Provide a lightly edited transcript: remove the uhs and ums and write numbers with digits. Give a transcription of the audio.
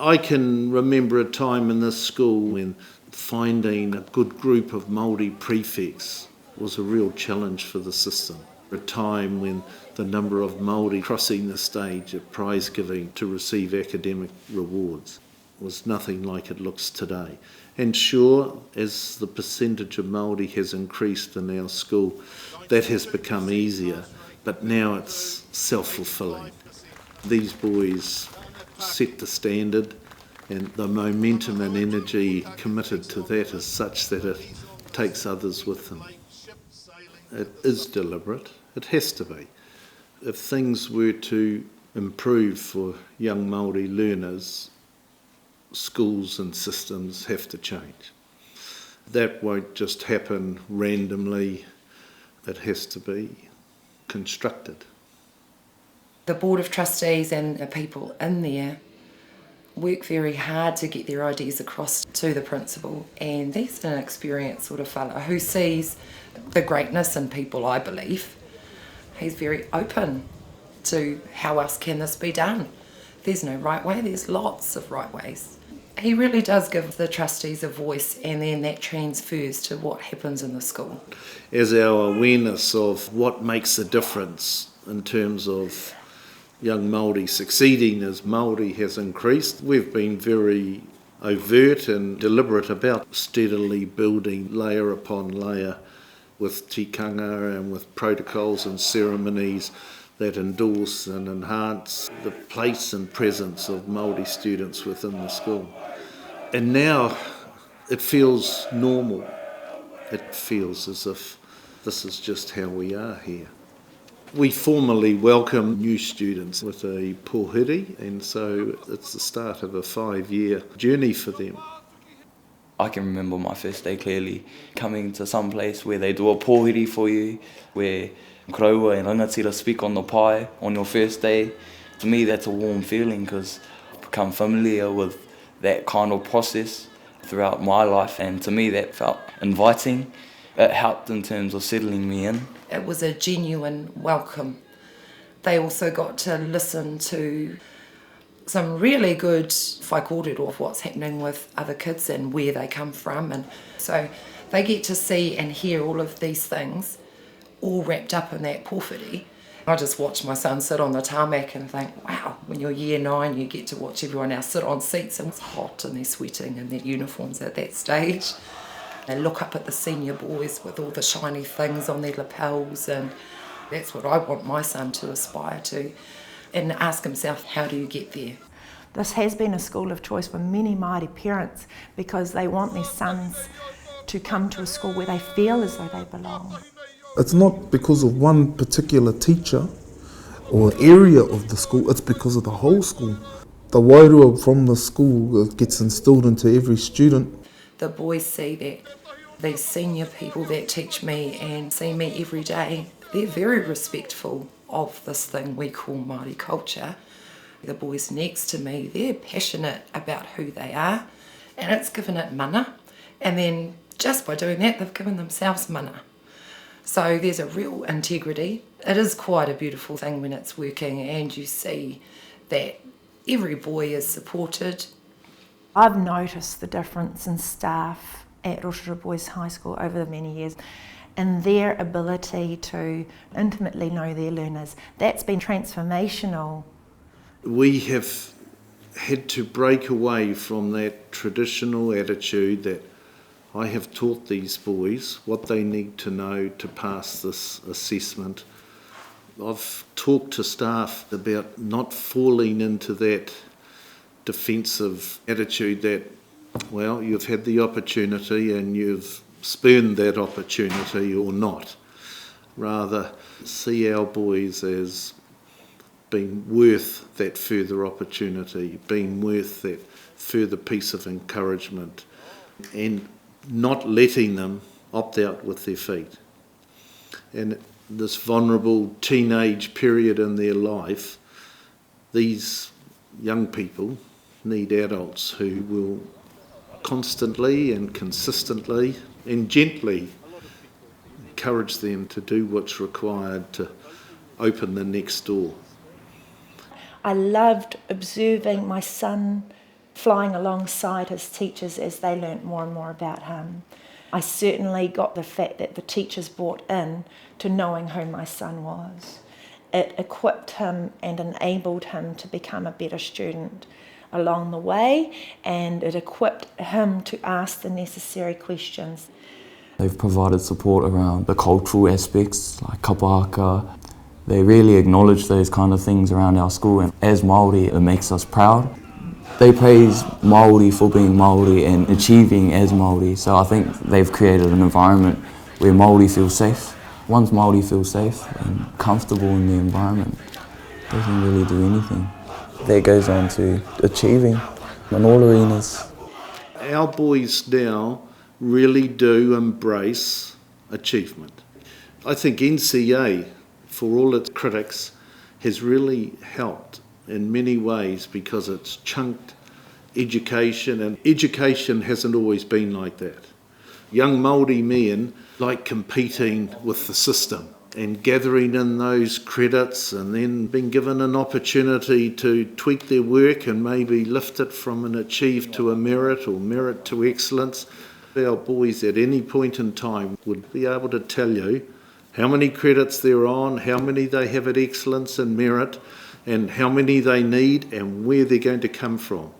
I can remember a time in this school when finding a good group of Māori prefects was a real challenge for the system. A time when the number of Māori crossing the stage at prize giving to receive academic rewards was nothing like it looks today. And sure, as the percentage of Māori has increased in our school, that has become easier, but now it's self-fulfilling. These boys set the standard, and the momentum and energy committed to that is such that it takes others with them. It is deliberate. It has to be. If things were to improve for young Māori learners, schools and systems have to change. That won't just happen randomly. It has to be constructed. The Board of Trustees and the people in there work very hard to get their ideas across to the principal, and he's an experienced sort of fellow who sees the greatness in people, I believe. He's very open to how else can this be done. There's no right way, there's lots of right ways. He really does give the trustees a voice, and then that transfers to what happens in the school. As our awareness of what makes a difference in terms of young Māori succeeding as Māori has increased, we've been very overt and deliberate about steadily building layer upon layer with tikanga and with protocols and ceremonies that endorse and enhance the place and presence of Māori students within the school. And now it feels normal. It feels as if this is just how we are here. We formally welcome new students with a pōhiri, and so it's the start of a 5-year journey for them. I can remember my first day clearly, coming to some place where they do a pōhiri for you, where Rotorua and rangatira speak on the pai on your first day. To me, that's a warm feeling because I've become familiar with that kind of process throughout my life, and to me that felt inviting. It helped in terms of settling me in. It was a genuine welcome. They also got to listen to some really good whaikōrero of what's happening with other kids and where they come from, and so they get to see and hear all of these things all wrapped up in that pōwhiri. I just watch my son sit on the tarmac and think, wow, when you're year 9 you get to watch everyone else sit on seats and it's hot and they're sweating in their uniforms at that stage. They look up at the senior boys with all the shiny things on their lapels, and that's what I want my son to aspire to, and ask himself, how do you get there? This has been a school of choice for many Māori parents because they want their sons to come to a school where they feel as though they belong. It's not because of one particular teacher or area of the school, it's because of the whole school. The wairua from the school gets instilled into every student. The boys see that these senior people that teach me and see me every day, they're very respectful of this thing we call Māori culture. The boys next to me, they're passionate about who they are, and it's given it mana. And then just by doing that, they've given themselves mana. So there's a real integrity. It is quite a beautiful thing when it's working and you see that every boy is supported. I've noticed the difference in staff at Rotorua Boys High School over the many years and their ability to intimately know their learners. That's been transformational. We have had to break away from that traditional attitude that I have taught these boys what they need to know to pass this assessment. I've talked to staff about not falling into that defensive attitude that, well, you've had the opportunity and you've spurned that opportunity or not. Rather, see our boys as being worth that further opportunity, being worth that further piece of encouragement, and not letting them opt out with their feet. And this vulnerable teenage period in their life, these young people need adults who will constantly and consistently and gently encourage them to do what's required to open the next door. I loved observing my son flying alongside his teachers as they learnt more and more about him. I certainly got the fact that the teachers bought in to knowing who my son was. It equipped him and enabled him to become a better student along the way, and it equipped him to ask the necessary questions. They've provided support around the cultural aspects, like kapahaka. They really acknowledge those kind of things around our school, and as Māori, it makes us proud. They praise Māori for being Māori and achieving as Māori, so I think they've created an environment where Māori feel safe. Once Māori feel safe and comfortable in the environment, they can really do anything. That goes on to achieving in all arenas. Our boys now really do embrace achievement. I think NCA, for all its critics, has really helped in many ways because it's chunked education, and education hasn't always been like that. Young Māori men like competing with the system and gathering in those credits and then being given an opportunity to tweak their work and maybe lift it from an achieve to a merit or merit to excellence. Our boys at any point in time would be able to tell you how many credits they're on, how many they have at excellence and merit, and how many they need and where they're going to come from.